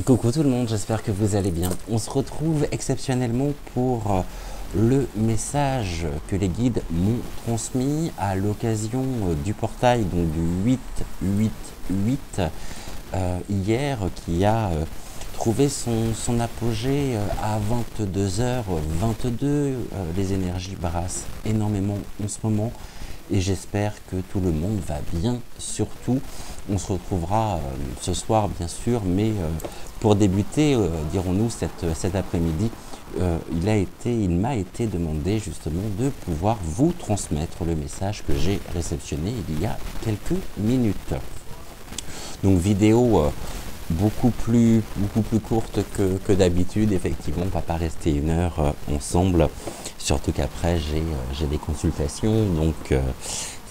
Coucou tout le monde, j'espère que vous allez bien. On se retrouve exceptionnellement pour le message que les guides m'ont transmis à l'occasion du portail donc du 888 hier qui a trouvé son apogée à 22h22. Les énergies brassent énormément en ce moment et j'espère que tout le monde va bien. Surtout, on se retrouvera ce soir bien sûr, mais pour débuter, dirons-nous, cet après-midi, il m'a été demandé justement de pouvoir vous transmettre le message que j'ai réceptionné il y a quelques minutes. Donc vidéo beaucoup plus courte que d'habitude, effectivement, on ne va pas rester une heure ensemble, surtout qu'après j'ai des consultations, donc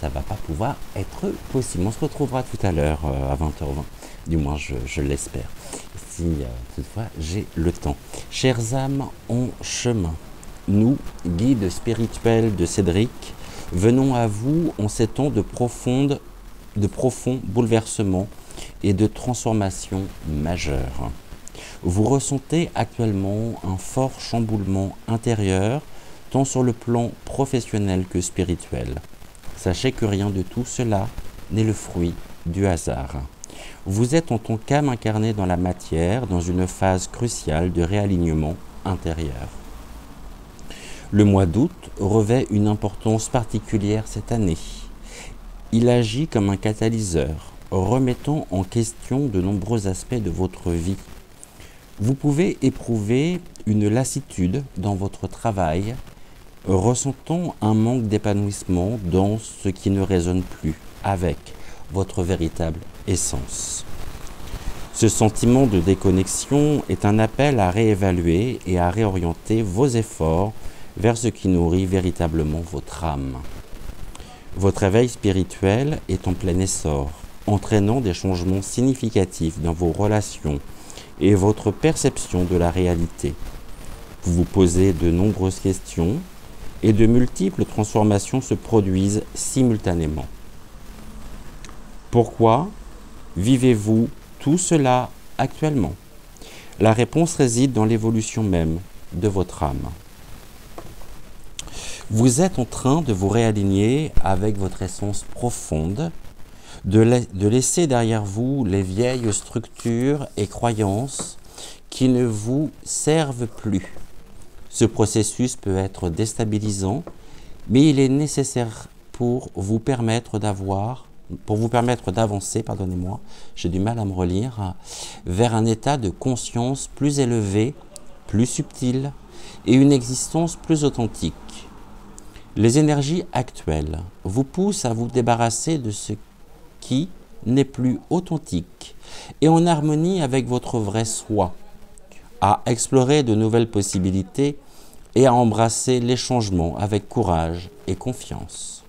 ça ne va pas pouvoir être possible. On se retrouvera tout à l'heure à 20h20, du moins je l'espère, si toutefois j'ai le temps. Chères âmes en chemin, nous, guides spirituels de Cédric, venons à vous en ces temps de profonds bouleversements et de transformations majeures. Vous ressentez actuellement un fort chamboulement intérieur, tant sur le plan professionnel que spirituel. Sachez que rien de tout cela n'est le fruit du hasard. Vous êtes en tant qu'âme incarnée dans la matière, dans une phase cruciale de réalignement intérieur. Le mois d'août revêt une importance particulière cette année. Il agit comme un catalyseur, remettant en question de nombreux aspects de votre vie. Vous pouvez éprouver une lassitude dans votre travail, ressentant un manque d'épanouissement dans ce qui ne résonne plus avec votre véritable essence. Ce sentiment de déconnexion est un appel à réévaluer et à réorienter vos efforts vers ce qui nourrit véritablement votre âme. Votre éveil spirituel est en plein essor, entraînant des changements significatifs dans vos relations et votre perception de la réalité. Vous vous posez de nombreuses questions et de multiples transformations se produisent simultanément. Pourquoi vivez-vous tout cela actuellement? La réponse réside dans l'évolution même de votre âme. Vous êtes en train de vous réaligner avec votre essence profonde, de laisser derrière vous les vieilles structures et croyances qui ne vous servent plus. Ce processus peut être déstabilisant, mais il est nécessaire pour vous permettre d'avancer, j'ai du mal à me relire, vers un état de conscience plus élevé, plus subtil et une existence plus authentique. Les énergies actuelles vous poussent à vous débarrasser de ce qui n'est plus authentique et en harmonie avec votre vrai soi, à explorer de nouvelles possibilités et à embrasser les changements avec courage et confiance.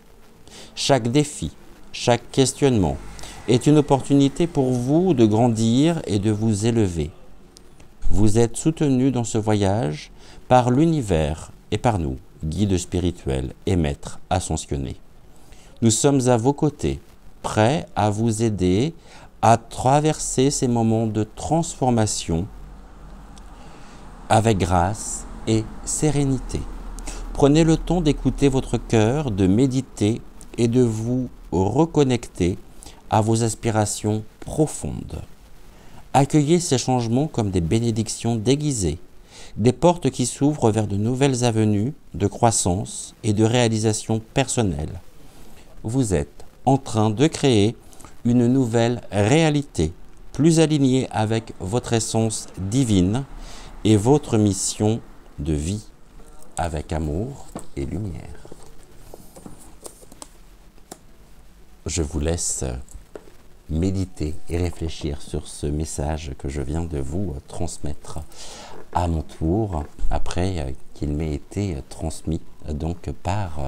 Chaque défi, chaque questionnement est une opportunité pour vous de grandir et de vous élever. Vous êtes soutenu dans ce voyage par l'univers et par nous, guides spirituels et maîtres ascensionnés. Nous sommes à vos côtés, prêts à vous aider à traverser ces moments de transformation avec grâce et sérénité. Prenez le temps d'écouter votre cœur, de méditer et de vous reconnecter à vos aspirations profondes. Accueillez ces changements comme des bénédictions déguisées, des portes qui s'ouvrent vers de nouvelles avenues de croissance et de réalisation personnelle. Vous êtes en train de créer une nouvelle réalité, plus alignée avec votre essence divine et votre mission de vie, avec amour et lumière. Je vous laisse méditer et réfléchir sur ce message que je viens de vous transmettre à mon tour, après qu'il m'ait été transmis donc par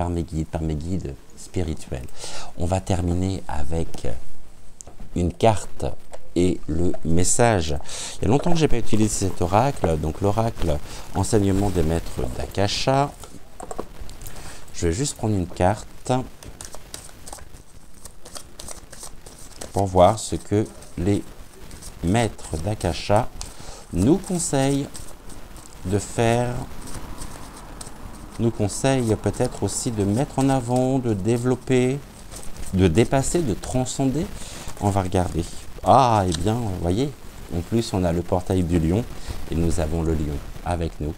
mes guides spirituels. On va terminer avec une carte et le message. Il y a longtemps que je n'ai pas utilisé cet oracle, donc l'oracle enseignement des maîtres d'Akasha. Je vais juste prendre une carte pour voir ce que les maître d'Akasha, nous conseille de faire, nous conseille peut-être aussi de mettre en avant, de développer, de dépasser, de transcender. On va regarder. Ah, eh bien, vous voyez, en plus on a le portail du lion et nous avons le lion avec nous.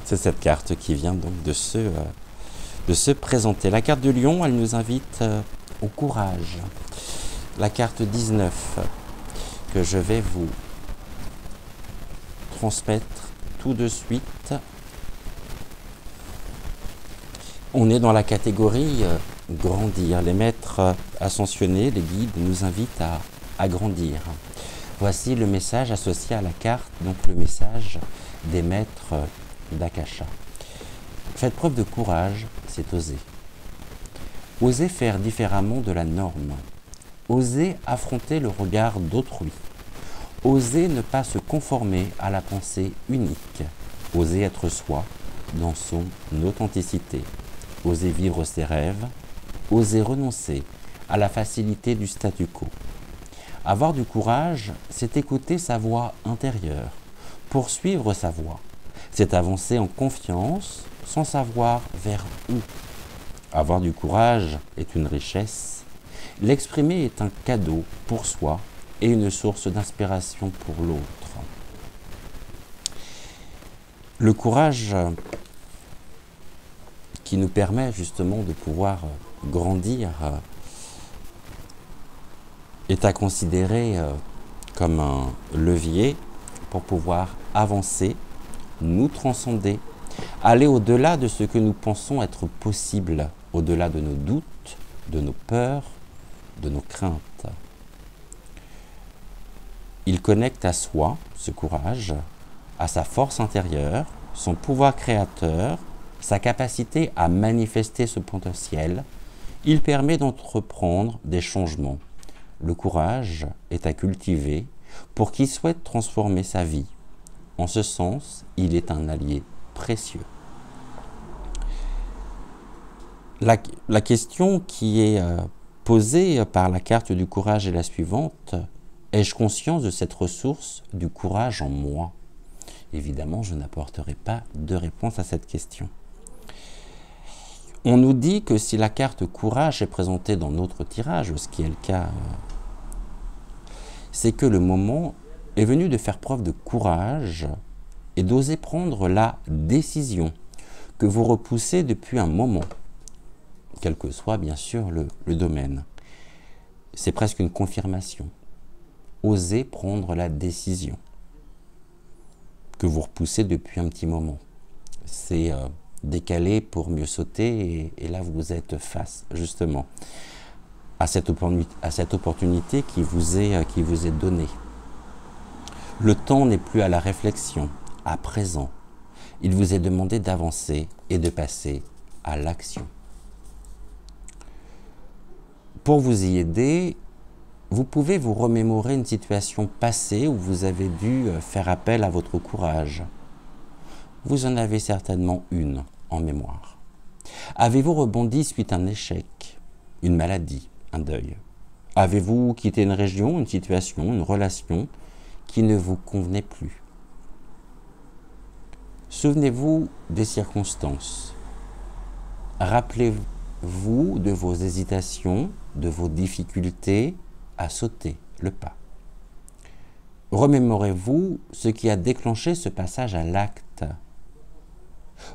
C'est cette carte qui vient donc de se présenter. La carte du lion, elle nous invite au courage. La carte 19 que je vais vous transmettre tout de suite. On est dans la catégorie grandir. Les maîtres ascensionnés, les guides, nous invitent à grandir. Voici le message associé à la carte, donc le message des maîtres d'Akasha. Faites preuve de courage, c'est oser. Oser faire différemment de la norme. Oser affronter le regard d'autrui. Oser ne pas se conformer à la pensée unique. Oser être soi dans son authenticité. Oser vivre ses rêves. Oser renoncer à la facilité du statu quo. Avoir du courage, c'est écouter sa voix intérieure, poursuivre sa voix. C'est avancer en confiance sans savoir vers où. Avoir du courage est une richesse. L'exprimer est un cadeau pour soi et une source d'inspiration pour l'autre. Le courage qui nous permet justement de pouvoir grandir est à considérer comme un levier pour pouvoir avancer, nous transcender, aller au-delà de ce que nous pensons être possible, au-delà de nos doutes, de nos peurs, de nos craintes. Il connecte à soi, ce courage, à sa force intérieure, son pouvoir créateur, sa capacité à manifester ce potentiel. Il permet d'entreprendre des changements. Le courage est à cultiver pour qui souhaite transformer sa vie. En ce sens, il est un allié précieux. La question qui est posée par la carte du courage est la suivante. Ai-je conscience de cette ressource du courage en moi? Évidemment, je n'apporterai pas de réponse à cette question. On nous dit que si la carte courage est présentée dans notre tirage, ce qui est le cas, c'est que le moment est venu de faire preuve de courage et d'oser prendre la décision que vous repoussez depuis un moment, quel que soit bien sûr le domaine. C'est presque une confirmation. Oser prendre la décision que vous repoussez depuis un petit moment. C'est décaler pour mieux sauter et là vous êtes face justement à cette opportunité qui vous est donnée. Le temps n'est plus à la réflexion, à présent. Il vous est demandé d'avancer et de passer à l'action. Pour vous y aider, vous pouvez vous remémorer une situation passée où vous avez dû faire appel à votre courage. Vous en avez certainement une en mémoire. Avez-vous rebondi suite à un échec, une maladie, un deuil? Avez-vous quitté une région, une situation, une relation qui ne vous convenait plus? Souvenez-vous des circonstances. Rappelez-vous de vos hésitations, de vos difficultés à sauter le pas. Remémorez-vous ce qui a déclenché ce passage à l'acte.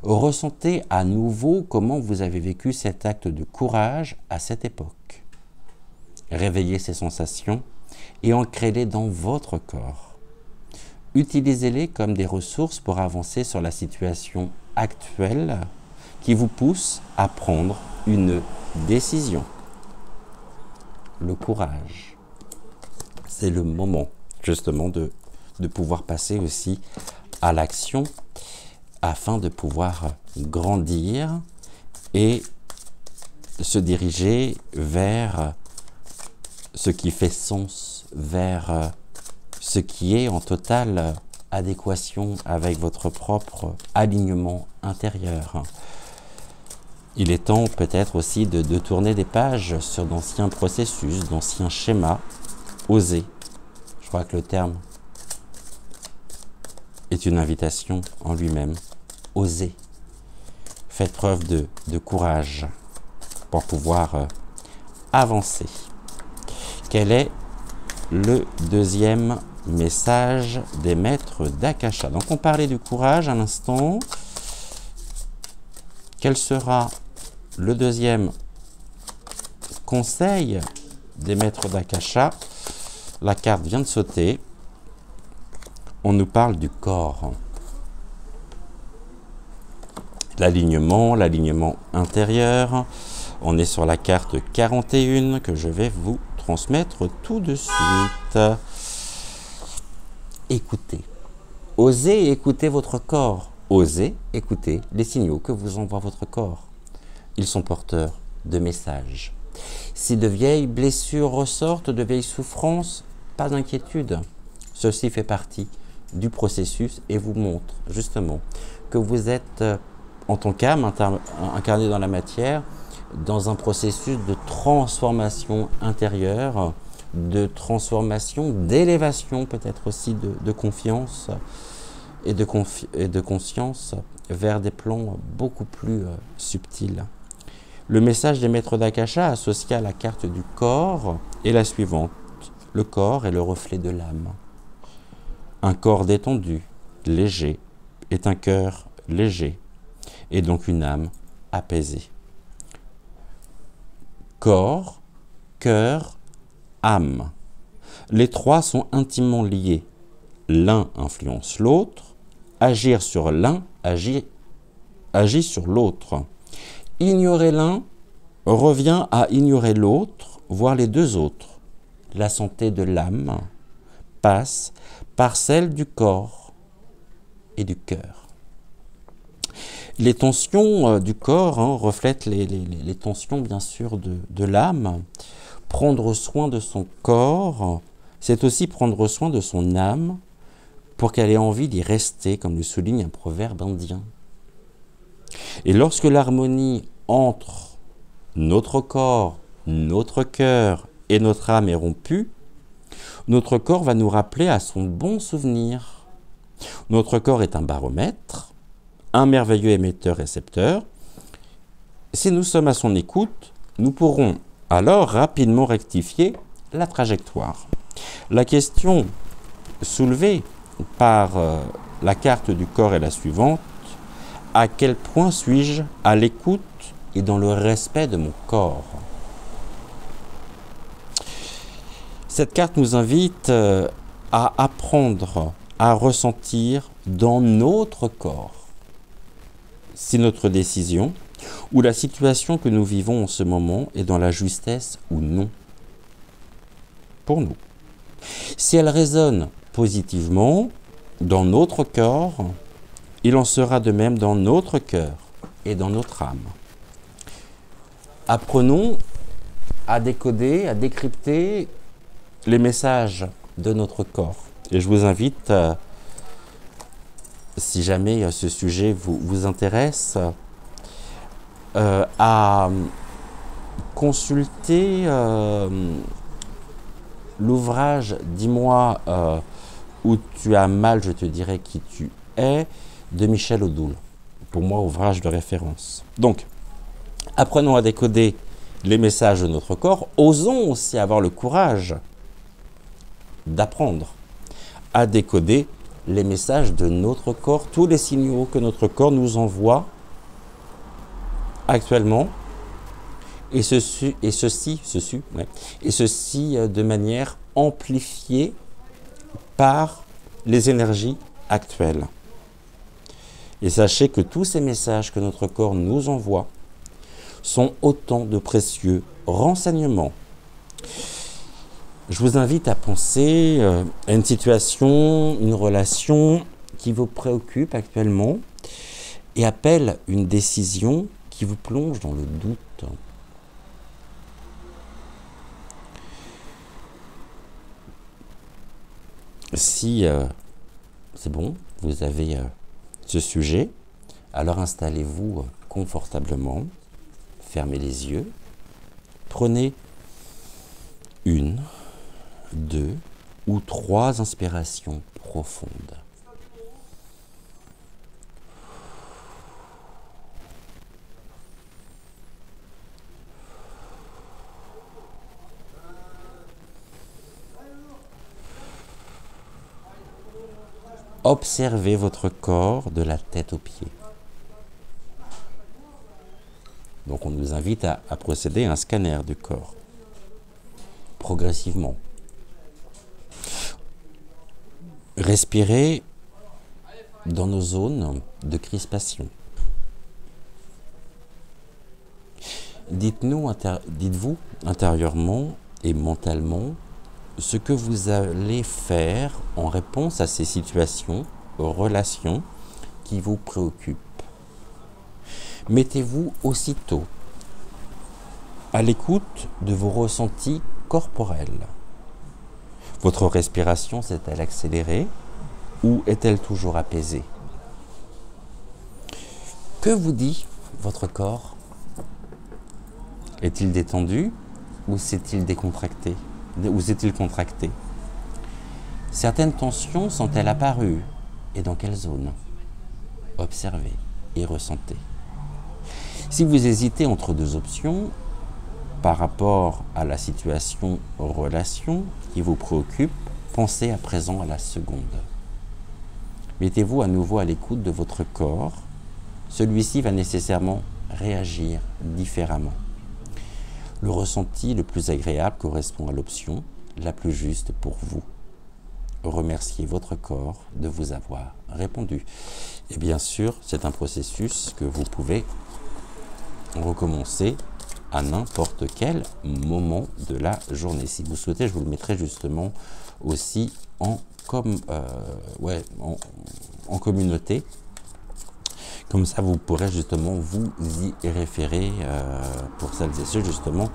Ressentez à nouveau comment vous avez vécu cet acte de courage à cette époque. Réveillez ces sensations et ancrez-les dans votre corps. Utilisez-les comme des ressources pour avancer sur la situation actuelle qui vous pousse à prendre une décision. Le courage, c'est le moment justement de pouvoir passer aussi à l'action afin de pouvoir grandir et se diriger vers ce qui fait sens, vers ce qui est en totale adéquation avec votre propre alignement intérieur. Il est temps peut-être aussi de tourner des pages sur d'anciens processus, d'anciens schémas Osez. Je crois que le terme est une invitation en lui-même. Osez. Faites preuve de courage pour pouvoir avancer. Quel est le deuxième message des maîtres d'Akasha? Donc on parlait du courage à l'instant. Quel sera le deuxième conseil des maîtres d'Akasha? La carte vient de sauter. On nous parle du corps. L'alignement intérieur. On est sur la carte 41 que je vais vous transmettre tout de suite. Écoutez. Osez écouter votre corps. Osez écouter les signaux que vous envoie votre corps. Ils sont porteurs de messages. Si de vieilles blessures ressortent, de vieilles souffrances, pas d'inquiétude. Ceci fait partie du processus et vous montre justement que vous êtes, en tant qu'âme incarnée dans la matière, dans un processus de transformation intérieure, de transformation, d'élévation peut-être aussi de confiance et de conscience vers des plans beaucoup plus subtils. Le message des maîtres d'Akasha associé à la carte du corps est la suivante. Le corps est le reflet de l'âme. Un corps détendu, léger, est un cœur léger, et donc une âme apaisée. Corps, cœur, âme. Les trois sont intimement liés. L'un influence l'autre. Agir sur l'un agit sur l'autre. Ignorer l'un revient à ignorer l'autre, voire les deux autres. La santé de l'âme passe par celle du corps et du cœur. Les tensions du corps reflètent les tensions bien sûr de l'âme. Prendre soin de son corps, c'est aussi prendre soin de son âme pour qu'elle ait envie d'y rester, comme le souligne un proverbe indien. Et lorsque l'harmonie entre notre corps, notre cœur et notre âme est rompue, notre corps va nous rappeler à son bon souvenir. Notre corps est un baromètre, un merveilleux émetteur-récepteur. Si nous sommes à son écoute, nous pourrons alors rapidement rectifier la trajectoire. La question soulevée par la carte du corps est la suivante. À quel point suis-je à l'écoute et dans le respect de mon corps? Cette carte nous invite à apprendre à ressentir dans notre corps si notre décision ou la situation que nous vivons en ce moment est dans la justesse ou non pour nous. Si elle résonne positivement dans notre corps, il en sera de même dans notre cœur et dans notre âme. Apprenons à décoder, à décrypter les messages de notre corps. Et je vous invite, si jamais ce sujet vous intéresse, à consulter l'ouvrage « Dis-moi où tu as mal, je te dirai qui tu es » de Michel Odoul. Pour moi, ouvrage de référence. Donc, apprenons à décoder les messages de notre corps. Osons aussi avoir le courage d'apprendre à décoder les messages de notre corps, tous les signaux que notre corps nous envoie actuellement, et ceci de manière amplifiée par les énergies actuelles. Et sachez que tous ces messages que notre corps nous envoie sont autant de précieux renseignements. Je vous invite à penser à une situation, une relation qui vous préoccupe actuellement et appelle une décision qui vous plonge dans le doute. Si c'est bon, vous avez ce sujet, alors installez-vous confortablement, fermez les yeux, prenez 1, 2 ou 3 inspirations profondes. Observez votre corps de la tête aux pieds. Donc on nous invite à procéder à un scanner du corps, progressivement. Respirez dans nos zones de crispation. Dites-vous intérieurement et mentalement ce que vous allez faire en réponse à ces situations, aux relations qui vous préoccupent. Mettez-vous aussitôt à l'écoute de vos ressentis corporels. Votre respiration s'est-elle accélérée ou est-elle toujours apaisée? Que vous dit votre corps? Est-il détendu ou s'est-il décontracté? Ou s'est-il contracté? Certaines tensions sont-elles apparues et dans quelle zone? Observez et ressentez. Si vous hésitez entre deux options par rapport à la situation relation qui vous préoccupe, pensez à présent à la seconde. Mettez-vous à nouveau à l'écoute de votre corps. Celui-ci va nécessairement réagir différemment. Le ressenti le plus agréable correspond à l'option la plus juste pour vous. Remerciez votre corps de vous avoir répondu. Et bien sûr, c'est un processus que vous pouvez recommencer à n'importe quel moment de la journée. Si vous souhaitez, je vous le mettrai justement aussi en communauté. Comme ça, vous pourrez justement vous y référer pour celles et ceux justement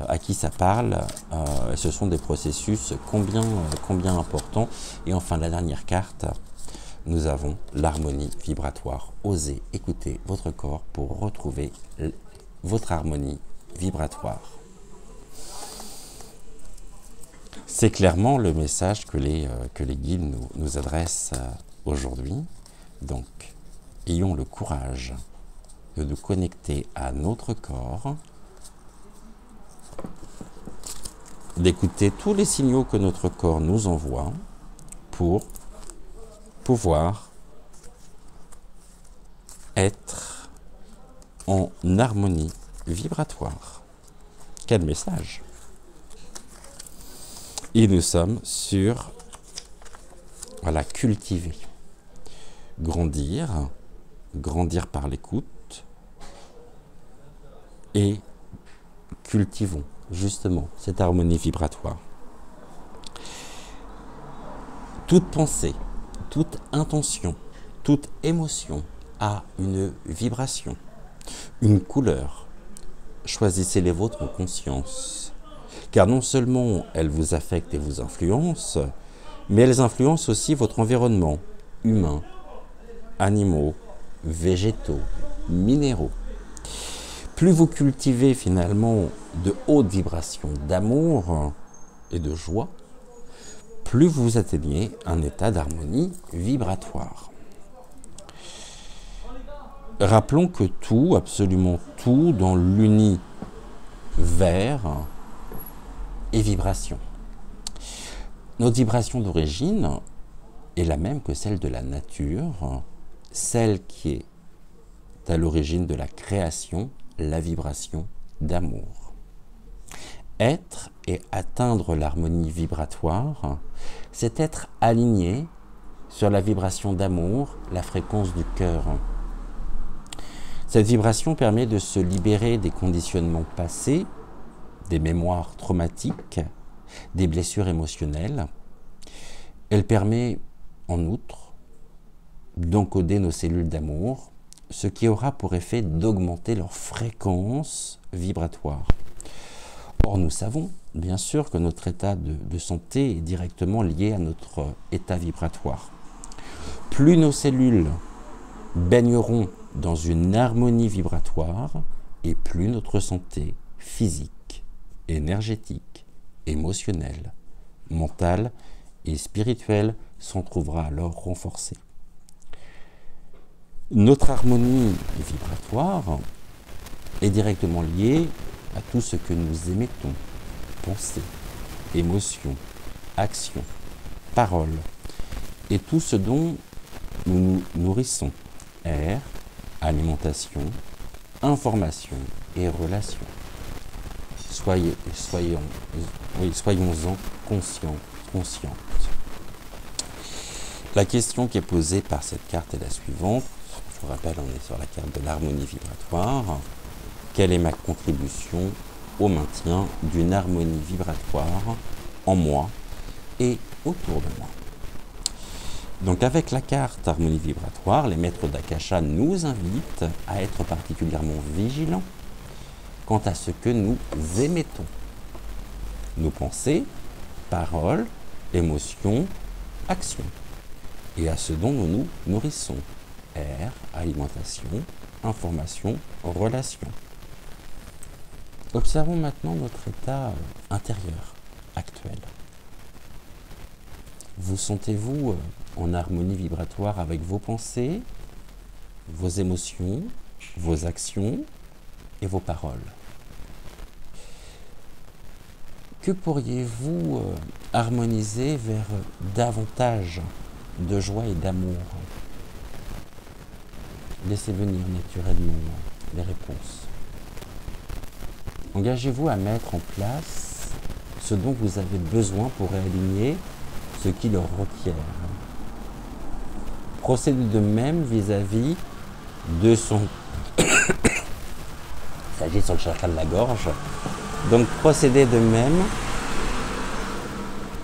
à qui ça parle. Ce sont des processus combien importants. Et enfin, la dernière carte, nous avons l'harmonie vibratoire. Osez écouter votre corps pour retrouver votre harmonie vibratoire. C'est clairement le message que les guides nous adressent aujourd'hui. Donc, ayons le courage de nous connecter à notre corps, d'écouter tous les signaux que notre corps nous envoie pour pouvoir être en harmonie vibratoire. Quel message! Et nous sommes sur, cultiver, grandir par l'écoute et cultivons justement cette harmonie vibratoire. Toute pensée, toute intention, toute émotion a une vibration, une couleur. Choisissez les vôtres en conscience, car non seulement elles vous affectent et vous influencent, mais elles influencent aussi votre environnement humain, animaux, végétaux, minéraux. Plus vous cultivez finalement de hautes vibrations d'amour et de joie, plus vous atteignez un état d'harmonie vibratoire. Rappelons que tout, absolument tout, dans l'univers est vibration. Notre vibration d'origine est la même que celle de la nature, celle qui est à l'origine de la création, la vibration d'amour. Être et atteindre l'harmonie vibratoire, c'est être aligné sur la vibration d'amour, la fréquence du cœur. Cette vibration permet de se libérer des conditionnements passés, des mémoires traumatiques, des blessures émotionnelles. Elle permet en outre d'encoder nos cellules d'amour, ce qui aura pour effet d'augmenter leur fréquence vibratoire. Or, nous savons bien sûr que notre état de santé est directement lié à notre état vibratoire. Plus nos cellules baigneront dans une harmonie vibratoire, et plus notre santé physique énergétique, émotionnelle, mentale et spirituelle s'en trouvera alors renforcée. Notre harmonie vibratoire est directement liée à tout ce que nous émettons, pensées, émotions, actions, paroles, et tout ce dont nous nous nourrissons, air, alimentation, information et relations. Soyons-en conscients, conscientes. La question qui est posée par cette carte est la suivante. Je vous rappelle, on est sur la carte de l'harmonie vibratoire. Quelle est ma contribution au maintien d'une harmonie vibratoire en moi et autour de moi? Donc avec la carte harmonie vibratoire, les maîtres d'Akasha nous invitent à être particulièrement vigilants quant à ce que nous émettons. Nos pensées, paroles, émotions, actions, et à ce dont nous nous nourrissons. Air, alimentation, information, relations. Observons maintenant notre état intérieur actuel. Vous sentez-vous en harmonie vibratoire avec vos pensées, vos émotions, vos actions et vos paroles? Que pourriez-vous harmoniser vers davantage de joie et d'amour? Laissez venir naturellement les réponses. Engagez-vous à mettre en place ce dont vous avez besoin pour réaligner ce qui le requiert. Procédez de même vis-à-vis de son... Il s'agit sur le chakra de la gorge. Donc procédez de même...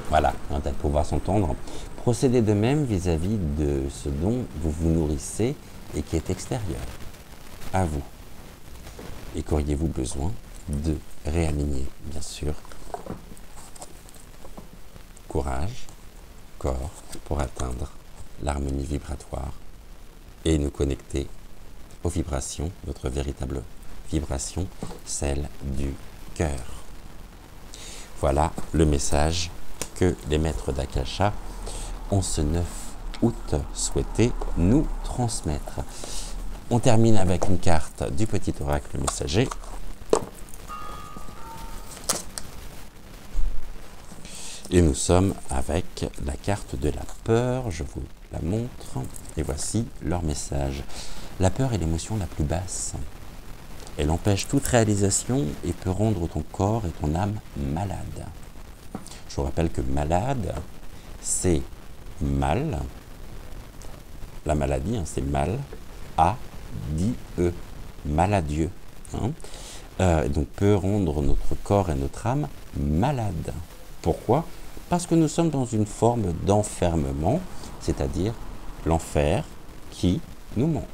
Voilà, on va peut-être pouvoir s'entendre. Procédez de même vis-à-vis de ce dont vous vous nourrissez et qui est extérieur à vous. Et qu'auriez-vous besoin de réaligner, bien sûr. Courage, corps, pour atteindre l'harmonie vibratoire et nous connecter aux vibrations, notre véritable vibration, celle du cœur. Voilà le message que les maîtres d'Akasha en ce 9 août souhaitaient nous transmettre. On termine avec une carte du petit oracle messager. Et nous sommes avec la carte de la peur, je vous la montre, et voici leur message. La peur est l'émotion la plus basse. Elle empêche toute réalisation et peut rendre ton corps et ton âme malade. Je vous rappelle que malade, c'est mal, la maladie, c'est mal, A-D-E, maladieux. Donc peut rendre notre corps et notre âme malades. Pourquoi ? Parce que nous sommes dans une forme d'enfermement, c'est-à-dire l'enfer qui nous ment.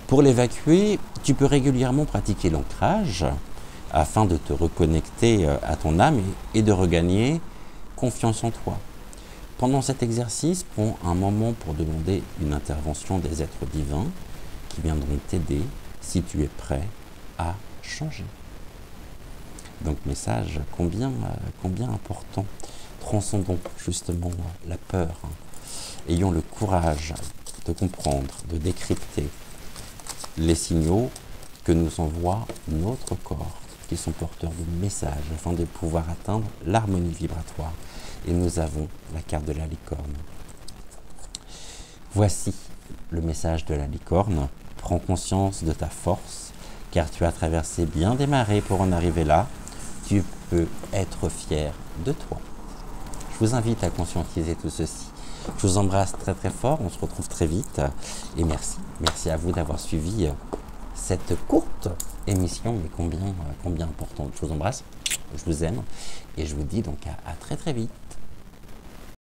Pour l'évacuer, tu peux régulièrement pratiquer l'ancrage afin de te reconnecter à ton âme et de regagner confiance en toi. Pendant cet exercice, prends un moment pour demander une intervention des êtres divins qui viendront t'aider si tu es prêt à changer. Donc message combien important. Transcendons justement la peur. Ayons le courage de comprendre, de décrypter les signaux que nous envoie notre corps, qui sont porteurs de messages afin de pouvoir atteindre l'harmonie vibratoire. Et nous avons la carte de la licorne. Voici le message de la licorne. Prends conscience de ta force, car tu as traversé bien des marées pour en arriver là. Tu peux être fier de toi. Je vous invite à conscientiser tout ceci. Je vous embrasse très très fort, on se retrouve très vite et merci. Merci à vous d'avoir suivi cette courte émission, mais combien importante. Je vous embrasse, je vous aime et je vous dis donc à très très vite.